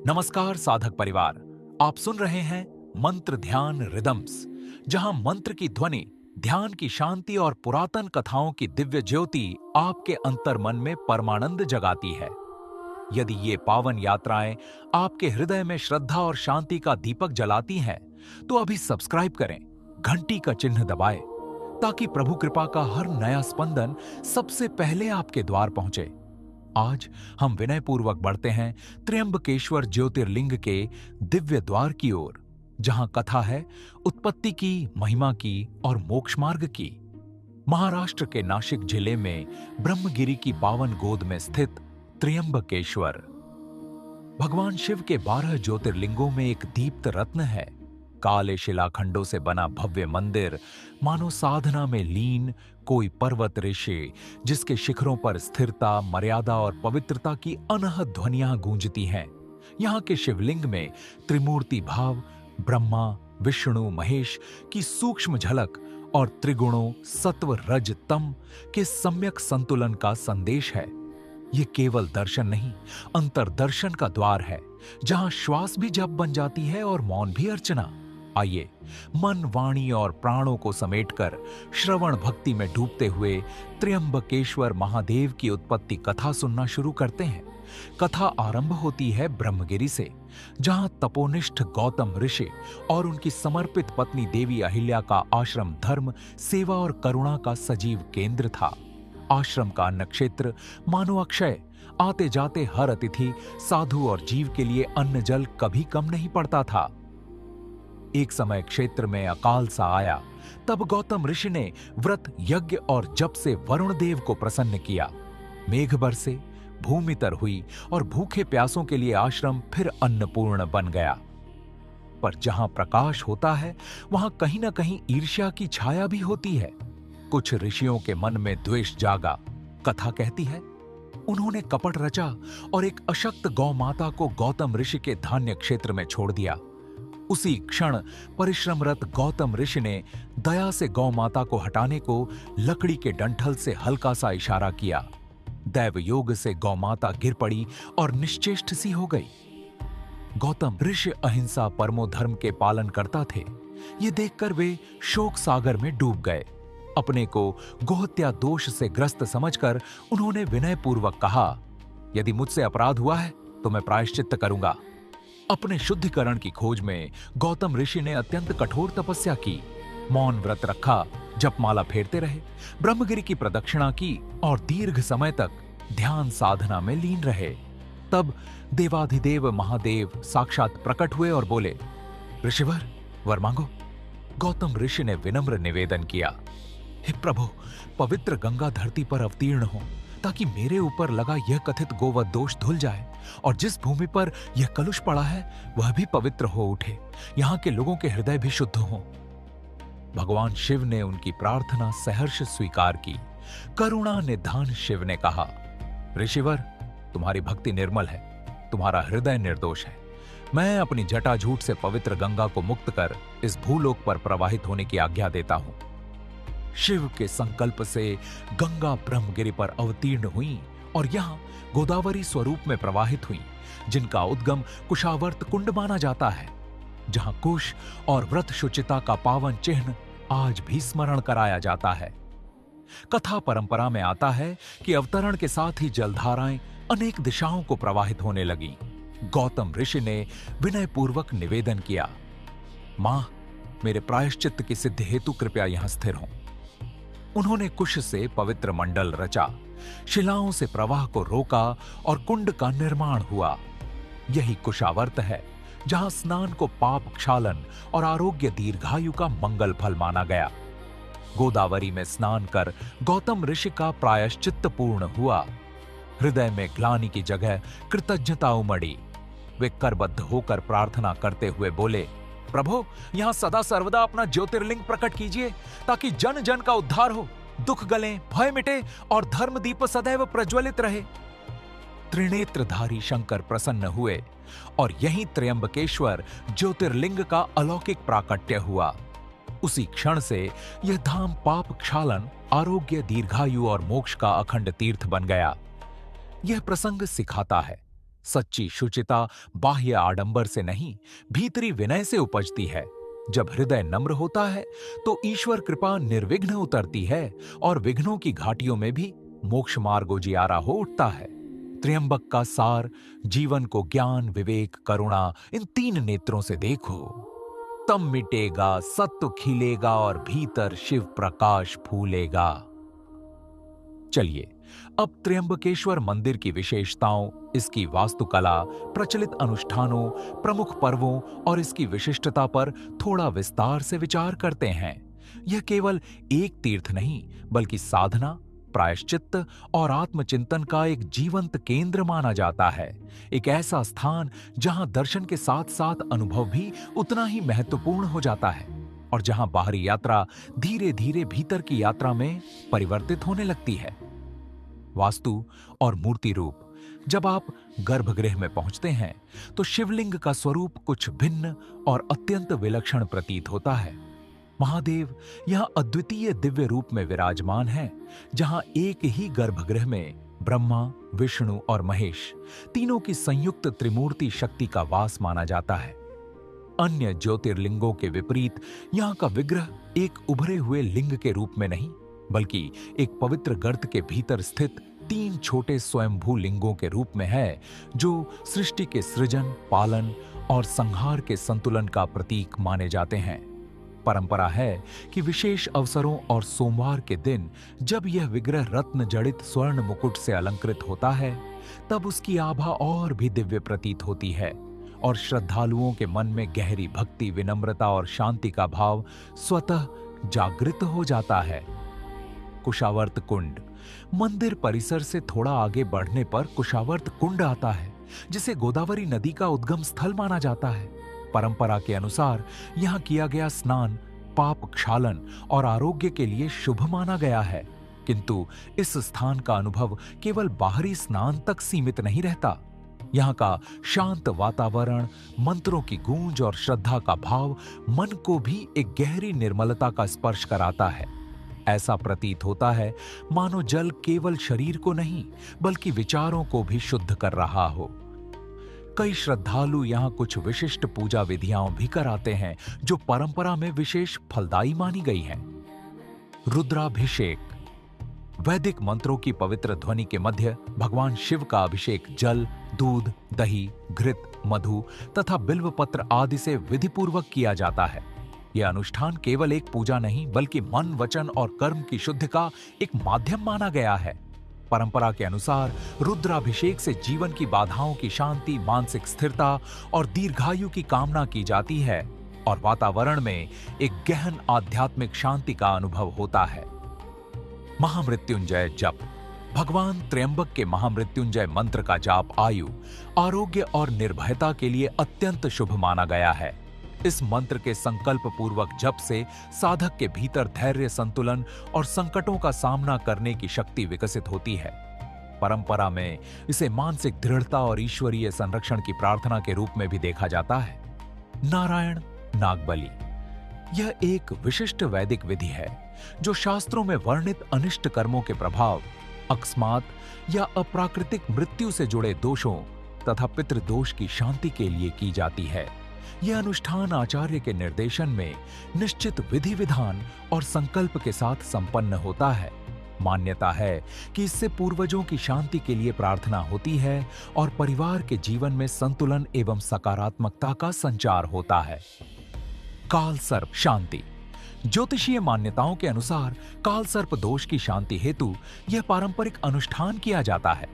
नमस्कार साधक परिवार। आप सुन रहे हैं मंत्र ध्यान रिदम्स, जहां मंत्र की ध्वनि ध्यान की शांति और पुरातन कथाओं की दिव्य ज्योति आपके अंतर मन में परमानंद जगाती है। यदि ये पावन यात्राएं आपके हृदय में श्रद्धा और शांति का दीपक जलाती हैं, तो अभी सब्सक्राइब करें, घंटी का चिन्ह दबाएं, ताकि प्रभु कृपा का हर नया स्पंदन सबसे पहले आपके द्वार पहुंचे। आज हम विनय पूर्वक बढ़ते हैं त्र्यंबकेश्वर ज्योतिर्लिंग के दिव्य द्वार की ओर, जहां कथा है उत्पत्ति की, महिमा की और मोक्ष मार्ग की। महाराष्ट्र के नासिक जिले में ब्रह्मगिरी की पावन गोद में स्थित त्र्यंबकेश्वर भगवान शिव के 12 ज्योतिर्लिंगों में एक दीप्त रत्न है। काले शिलाखंडों से बना भव्य मंदिर मानो साधना में लीन कोई पर्वत ऋषि, जिसके शिखरों पर स्थिरता, मर्यादा और पवित्रता की अनहद ध्वनियां गूंजती हैं। यहाँ के शिवलिंग में त्रिमूर्ति भाव, ब्रह्मा, विष्णु, महेश की सूक्ष्म झलक और त्रिगुणों सत्व रज तम के सम्यक संतुलन का संदेश है। ये केवल दर्शन नहीं, अंतर्दर्शन का द्वार है, जहां श्वास भी जप बन जाती है और मौन भी अर्चना। आइए मन, वाणी और प्राणों को समेटकर श्रवण भक्ति में डूबते हुए त्र्यंबकेश्वर महादेव की उत्पत्ति कथा सुनना शुरू करते हैं। कथा आरंभ होती है ब्रह्मगिरी से, जहां तपोनिष्ठ गौतम ऋषि और उनकी समर्पित पत्नी देवी अहिल्या का आश्रम धर्म, सेवा और करुणा का सजीव केंद्र था। आश्रम का अन्न क्षेत्र मानो अक्षय, आते जाते हर अतिथि, साधु और जीव के लिए अन्न जल कभी कम नहीं पड़ता था। एक समय क्षेत्र में अकाल सा आया, तब गौतम ऋषि ने व्रत, यज्ञ और जप से वरुण देव को प्रसन्न किया। मेघ बरसे, भूमि तर हुई और भूखे प्यासों के लिए आश्रम फिर अन्नपूर्ण बन गया। पर जहां प्रकाश होता है, वहां कहीं ना कहीं ईर्ष्या की छाया भी होती है। कुछ ऋषियों के मन में द्वेष जागा। कथा कहती है, उन्होंने कपट रचा और एक अशक्त गौ माता को गौतम ऋषि के धान्य क्षेत्र में छोड़ दिया। उसी क्षण परिश्रमरत गौतम ऋषि ने दया से गौ माता को हटाने को लकड़ी के डंठल से हल्का सा इशारा किया। दैव योग से गौ माता गिर पड़ी और निश्चेष्ट सी हो गई। गौतम ऋषि अहिंसा परमो धर्म के पालन करता थे। ये देखकर वे शोक सागर में डूब गए। अपने को गोहत्या दोष से ग्रस्त समझकर उन्होंने विनय पूर्वक कहा, यदि मुझसे अपराध हुआ है तो मैं प्रायश्चित्त करूंगा। अपने शुद्धिकरण की खोज में गौतम ऋषि ने अत्यंत कठोर तपस्या की, मौन व्रत रखा, जपमाला फेरते रहे, ब्रह्मगिरी की प्रदक्षिणा की और दीर्घ समय तक ध्यान साधना में लीन रहे। तब देवाधिदेव महादेव साक्षात प्रकट हुए और बोले, ऋषिवर, वर मांगो। गौतम ऋषि ने विनम्र निवेदन किया, हे प्रभु, पवित्र गंगा धरती पर अवतीर्ण हो, ताकि मेरे ऊपर लगा यह कथित गोवध दोष धुल जाए और जिस भूमि पर यह कलुष पड़ा है वह भी पवित्र हो उठे, यहाँ के लोगों के हृदय भी शुद्ध हों। भगवान शिव ने उनकी प्रार्थना सहर्ष स्वीकार की। करुणा निधान शिव ने कहा, ऋषिवर, तुम्हारी भक्ति निर्मल है, तुम्हारा हृदय निर्दोष है। मैं अपनी जटाजूट से पवित्र गंगा को मुक्त कर इस भूलोक पर प्रवाहित होने की आज्ञा देता हूं। शिव के संकल्प से गंगा ब्रह्मगिरी पर अवतीर्ण हुई और यहां गोदावरी स्वरूप में प्रवाहित हुई, जिनका उद्गम कुशावर्त कुंड माना जाता है, जहां कुश और व्रत शुचिता का पावन चिन्ह आज भी स्मरण कराया जाता है। कथा परंपरा में आता है कि अवतरण के साथ ही जलधाराएं अनेक दिशाओं को प्रवाहित होने लगी। गौतम ऋषि ने विनय पूर्वक निवेदन किया, मां, मेरे प्रायश्चित्त की सिद्धि हेतु कृपया यहां स्थिर हों। उन्होंने कुश से पवित्र मंडल रचा, शिलाओं से प्रवाह को रोका और कुंड का निर्माण हुआ। यही कुशावर्त है, जहां स्नान को पाप क्षालन और आरोग्य दीर्घायु का मंगल फल माना गया। गोदावरी में स्नान कर गौतम ऋषि का प्रायश्चित्त पूर्ण हुआ। हृदय में ग्लानि की जगह कृतज्ञता उमड़ी। वे करबद्ध होकर प्रार्थना करते हुए बोले, प्रभु, यहां सदा सर्वदा अपना ज्योतिर्लिंग प्रकट कीजिए, ताकि जन जन का उद्धार हो, दुख गले, भय मिटे और धर्म दीप सदैव प्रज्वलित रहे। त्रिनेत्रधारी शंकर प्रसन्न हुए और यहीं त्र्यंबकेश्वर ज्योतिर्लिंग का अलौकिक प्राकट्य हुआ। उसी क्षण से यह धाम पाप क्षालन, आरोग्य, दीर्घायु और मोक्ष का अखंड तीर्थ बन गया। यह प्रसंग सिखाता है सच्ची शुचिता बाह्य आडंबर से नहीं, भीतरी विनय से उपजती है। जब हृदय नम्र होता है तो ईश्वर कृपा निर्विघ्न उतरती है और विघ्नों की घाटियों में भी मोक्ष मार्ग उजियारा हो उठता है। त्र्यंबक का सार जीवन को ज्ञान, विवेक, करुणा इन 3 नेत्रों से देखो, तब मिटेगा, सत्व खिलेगा और भीतर शिव प्रकाश फूलेगा। चलिए अब त्र्यंबकेश्वर मंदिर की विशेषताओं, इसकी वास्तुकला, प्रचलित अनुष्ठानों, प्रमुख पर्वों और इसकी विशिष्टता पर थोड़ा विस्तार से विचार करते हैं। यह केवल एक तीर्थ नहीं, बल्कि साधना, प्रायश्चित्त और आत्मचिंतन का एक जीवंत केंद्र माना जाता है। एक ऐसा स्थान जहां दर्शन के साथ साथ अनुभव भी उतना ही महत्वपूर्ण हो जाता है और जहां बाहरी यात्रा धीरे धीरे भीतर की यात्रा में परिवर्तित होने लगती है। वास्तु और मूर्ति रूप। जब आप गर्भगृह में पहुंचते हैं तो शिवलिंग का स्वरूप कुछ भिन्न और अत्यंत विलक्षण प्रतीत होता है। महादेव यहां अद्वितीय दिव्य रूप में विराजमान हैं, जहां एक ही गर्भगृह में ब्रह्मा, विष्णु और महेश तीनों की संयुक्त त्रिमूर्ति शक्ति का वास माना जाता है। अन्य ज्योतिर्लिंगों के विपरीत यहां का विग्रह एक उभरे हुए लिंग के रूप में नहीं, बल्कि एक पवित्र गर्त के भीतर स्थित 3 छोटे स्वयंभू लिंगों के रूप में है, जो सृष्टि के सृजन, पालन और संहार के संतुलन का प्रतीक माने जाते हैं। परंपरा है कि विशेष अवसरों और सोमवार के दिन जब यह विग्रह रत्न जड़ित स्वर्ण मुकुट से अलंकृत होता है, तब उसकी आभा और भी दिव्य प्रतीत होती है और श्रद्धालुओं के मन में गहरी भक्ति, विनम्रता और शांति का भाव स्वतः जागृत हो जाता है। कुशावर्त कुंड। मंदिर परिसर से थोड़ा आगे बढ़ने पर कुशावर्त कुंड आता है, जिसे गोदावरी नदी का उद्गम स्थल माना जाता है। परंपरा के अनुसार यहां किया गया स्नान पाप क्षालन और आरोग्य के लिए शुभ माना गया है, किंतु इस स्थान का अनुभव केवल बाहरी स्नान तक सीमित नहीं रहता। यहाँ का शांत वातावरण, मंत्रों की गूंज और श्रद्धा का भाव मन को भी एक गहरी निर्मलता का स्पर्श कराता है। ऐसा प्रतीत होता है मानो जल केवल शरीर को नहीं, बल्कि विचारों को भी शुद्ध कर रहा हो। कई श्रद्धालु यहाँ कुछ विशिष्ट पूजा विधियां भी कराते हैं, जो परंपरा में विशेष फलदायी मानी गई हैं। रुद्राभिषेक। वैदिक मंत्रों की पवित्र ध्वनि के मध्य भगवान शिव का अभिषेक जल, दूध, दही, घृत, मधु तथा बिल्वपत्र आदि से विधिपूर्वक किया जाता है। यह अनुष्ठान केवल एक पूजा नहीं, बल्कि मन, वचन और कर्म की शुद्धि का एक माध्यम माना गया है। परंपरा के अनुसार रुद्राभिषेक से जीवन की बाधाओं की शांति, मानसिक स्थिरता और दीर्घायु की कामना की जाती है और वातावरण में एक गहन आध्यात्मिक शांति का अनुभव होता है। महामृत्युंजय जप। भगवान त्र्यंबक के महामृत्युंजय मंत्र का जाप आयु, आरोग्य और निर्भयता के लिए अत्यंत शुभ माना गया है। इस मंत्र के संकल्प पूर्वक जप से साधक के भीतर धैर्य, संतुलन और संकटों का सामना करने की शक्ति विकसित होती है। परंपरा में इसे मानसिक दृढ़ता और ईश्वरीय संरक्षण की प्रार्थना के रूप में भी देखा जाता है। नारायण नागबलि। यह एक विशिष्ट वैदिक विधि है जो शास्त्रों में वर्णित अनिष्ट कर्मों के प्रभाव, अकस्मात या अप्राकृतिक मृत्यु से जुड़े दोषों तथा पितृदोष की शांति के लिए की जाती है। यह अनुष्ठान आचार्य के निर्देशन में निश्चित विधि विधान और संकल्प के साथ संपन्न होता है। मान्यता है कि इससे पूर्वजों की शांति के लिए प्रार्थना होती है और परिवार के जीवन में संतुलन एवं सकारात्मकता का संचार होता है। काल सर्प शांति। ज्योतिषीय मान्यताओं के अनुसार काल सर्प दोष की शांति हेतु यह पारंपरिक अनुष्ठान किया जाता है।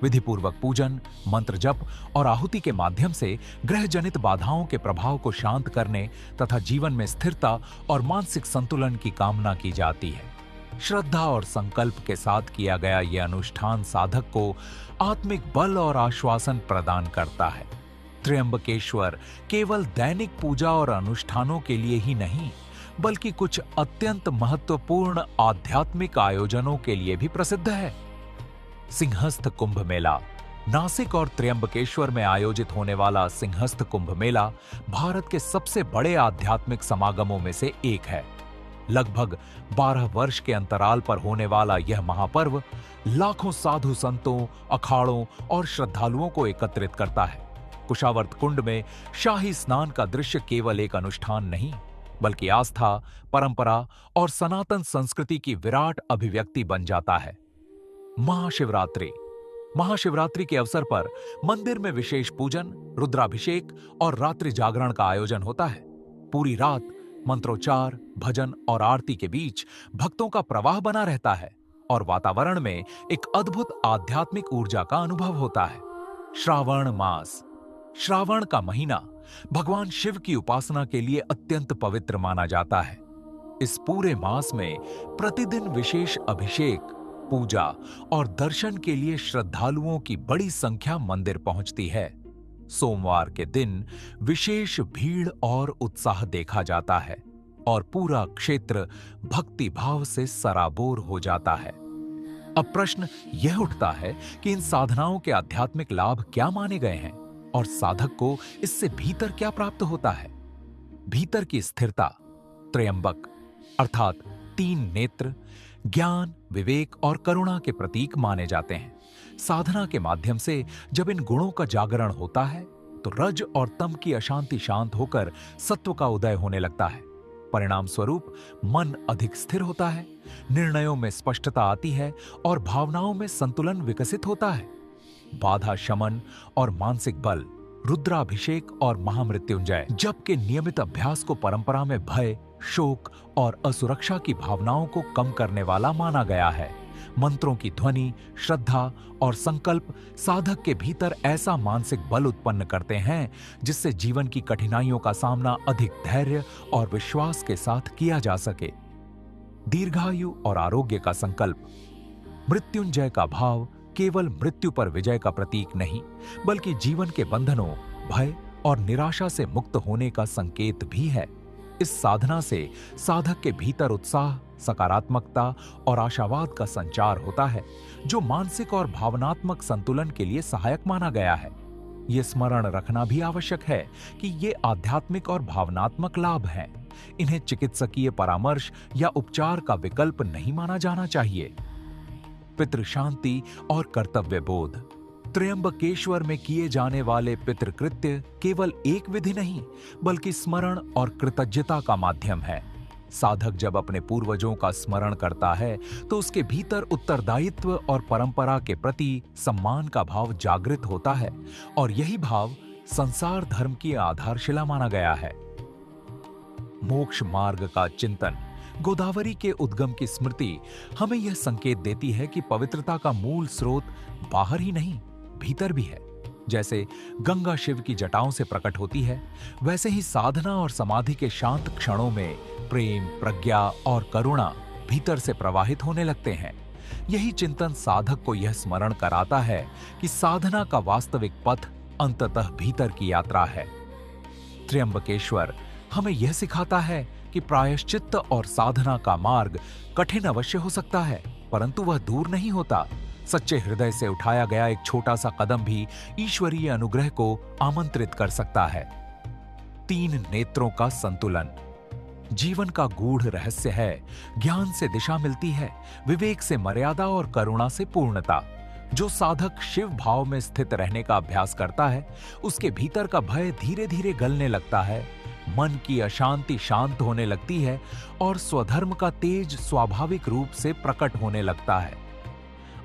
विधिपूर्वक पूजन, मंत्र जप और आहुति के माध्यम से ग्रह जनित बाधाओं के प्रभाव को शांत करने तथा जीवन में स्थिरता और मानसिक संतुलन की कामना की जाती है। श्रद्धा और संकल्प के साथ किया गया यह अनुष्ठान साधक को आत्मिक बल और आश्वासन प्रदान करता है। त्र्यंबकेश्वर केवल दैनिक पूजा और अनुष्ठानों के लिए ही नहीं, बल्कि कुछ अत्यंत महत्वपूर्ण आध्यात्मिक आयोजनों के लिए भी प्रसिद्ध है। सिंहस्थ कुंभ मेला। नासिक और त्र्यंबकेश्वर में आयोजित होने वाला सिंहस्थ कुंभ मेला भारत के सबसे बड़े आध्यात्मिक समागमों में से एक है। लगभग 12 वर्ष के अंतराल पर होने वाला यह महापर्व लाखों साधु संतों, अखाड़ों और श्रद्धालुओं को एकत्रित करता है। कुशावर्त कुंड में शाही स्नान का दृश्य केवल एक अनुष्ठान नहीं, बल्कि आस्था, परंपरा और सनातन संस्कृति की विराट अभिव्यक्ति बन जाता है। महाशिवरात्रि महाशिवरात्रि के अवसर पर मंदिर में विशेष पूजन, रुद्राभिषेक और रात्रि जागरण का आयोजन होता है। पूरी रात मंत्रोच्चार, भजन और आरती के बीच भक्तों का प्रवाह बना रहता है और वातावरण में एक अद्भुत आध्यात्मिक ऊर्जा का अनुभव होता है। श्रावण मास, श्रावण का महीना भगवान शिव की उपासना के लिए अत्यंत पवित्र माना जाता है। इस पूरे मास में प्रतिदिन विशेष अभिषेक, पूजा और दर्शन के लिए श्रद्धालुओं की बड़ी संख्या मंदिर पहुंचती है। सोमवार के दिन विशेष भीड़ और उत्साह देखा जाता है और पूरा क्षेत्र भक्ति भाव से सराबोर हो जाता है। अब प्रश्न यह उठता है कि इन साधनाओं के आध्यात्मिक लाभ क्या माने गए हैं और साधक को इससे भीतर क्या प्राप्त होता है। भीतर की स्थिरता, त्रयंबक अर्थात 3 नेत्र, ज्ञान, विवेक और करुणा के प्रतीक माने जाते हैं। साधना के माध्यम से जब इन गुणों का जागरण होता है तो रज और तम की अशांति शांत होकर सत्व का उदय होने लगता है। परिणाम स्वरूप मन अधिक स्थिर होता है, निर्णयों में स्पष्टता आती है और भावनाओं में संतुलन विकसित होता है। बाधा शमन और मानसिक बल, रुद्राभिषेक और महामृत्युंजय जप के नियमित अभ्यास को परंपरा में भय, शोक और असुरक्षा की भावनाओं को कम करने वाला माना गया है। मंत्रों की ध्वनि, श्रद्धा और संकल्प साधक के भीतर ऐसा मानसिक बल उत्पन्न करते हैं जिससे जीवन की कठिनाइयों का सामना अधिक धैर्य और विश्वास के साथ किया जा सके। दीर्घायु और आरोग्य का संकल्प, मृत्युंजय का भाव केवल मृत्यु पर विजय का प्रतीक नहीं, बल्कि जीवन के बंधनों, भय और निराशा से मुक्त होने का संकेत भी है। इस साधना से साधक के भीतर उत्साह, सकारात्मकता और आशावाद का संचार होता है, जो मानसिक और भावनात्मक संतुलन के लिए सहायक माना गया है। ये स्मरण रखना भी आवश्यक है कि ये आध्यात्मिक और भावनात्मक लाभ हैं। इन्हें चिकित्सकीय परामर्श या उपचार का विकल्प नहीं माना जाना चाहिए। पितृ शांति और कर्तव्य बोध, त्र्यंबकेश्वर में किए जाने वाले पितृकृत्य केवल एक विधि नहीं, बल्कि स्मरण और कृतज्ञता का माध्यम है। साधक जब अपने पूर्वजों का स्मरण करता है तो उसके भीतर उत्तरदायित्व और परंपरा के प्रति सम्मान का भाव जागृत होता है और यही भाव संसार धर्म की आधारशिला माना गया है। मोक्ष मार्ग का चिंतन, गोदावरी के उद्गम की स्मृति हमें यह संकेत देती है कि पवित्रता का मूल स्रोत बाहर ही नहीं, भीतर भी है। जैसे गंगा शिव की जटाओं से प्रकट होती है, वैसे ही साधना और समाधि के शांत क्षणों में प्रेम, प्रज्ञा और करुणा भीतर से प्रवाहित होने लगते हैं। यही चिंतन साधक को यह स्मरण कराता है कि साधना का वास्तविक पथ अंततः भीतर की यात्रा है। त्र्यंबकेश्वर हमें यह सिखाता है कि प्रायश्चित्त और साधना का मार्ग कठिन अवश्य हो सकता है, परंतु वह दूर नहीं होता। सच्चे हृदय से उठाया गया एक छोटा सा कदम भी ईश्वरीय अनुग्रह को आमंत्रित कर सकता है। 3 नेत्रों का संतुलन जीवन का गूढ़ रहस्य है। ज्ञान से दिशा मिलती है, विवेक से मर्यादा और करुणा से पूर्णता। जो साधक शिव भाव में स्थित रहने का अभ्यास करता है, उसके भीतर का भय धीरे धीरे गलने लगता है, मन की अशांति शांत होने लगती है और स्वधर्म का तेज स्वाभाविक रूप से प्रकट होने लगता है।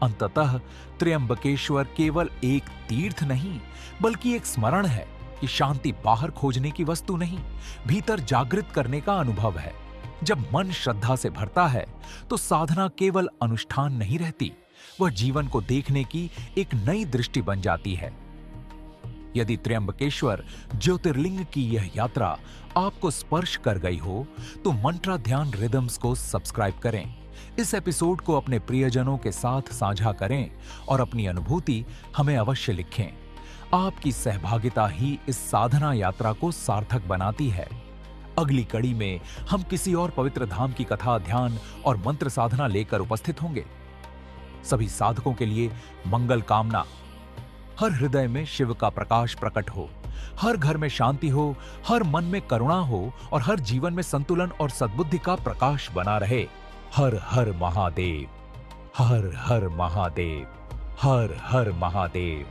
अंततः त्र्यंबकेश्वर केवल एक तीर्थ नहीं, बल्कि एक स्मरण है कि शांति बाहर खोजने की वस्तु नहीं, भीतर जागृत करने का अनुभव है। जब मन श्रद्धा से भरता है तो साधना केवल अनुष्ठान नहीं रहती, वह जीवन को देखने की एक नई दृष्टि बन जाती है। यदि त्र्यंबकेश्वर ज्योतिर्लिंग की यह यात्रा आपको स्पर्श कर गई हो तो मंत्रा ध्यान रिदम्स को सब्सक्राइब करें। इस एपिसोड को अपने प्रियजनों के साथ साझा करें और अपनी अनुभूति हमें अवश्य लिखें। आपकी सहभागिता ही इस साधना यात्रा को सार्थक बनाती है। अगली कड़ी में हम किसी और पवित्र धाम की कथा, ध्यान और मंत्र साधना लेकर उपस्थित होंगे। सभी साधकों के लिए मंगल कामना। हर हृदय में शिव का प्रकाश प्रकट हो, हर घर में शांति हो, हर मन में करुणा हो और हर जीवन में संतुलन और सद्बुद्धि का प्रकाश बना रहे। हर हर महादेव, हर हर महादेव, हर हर महादेव।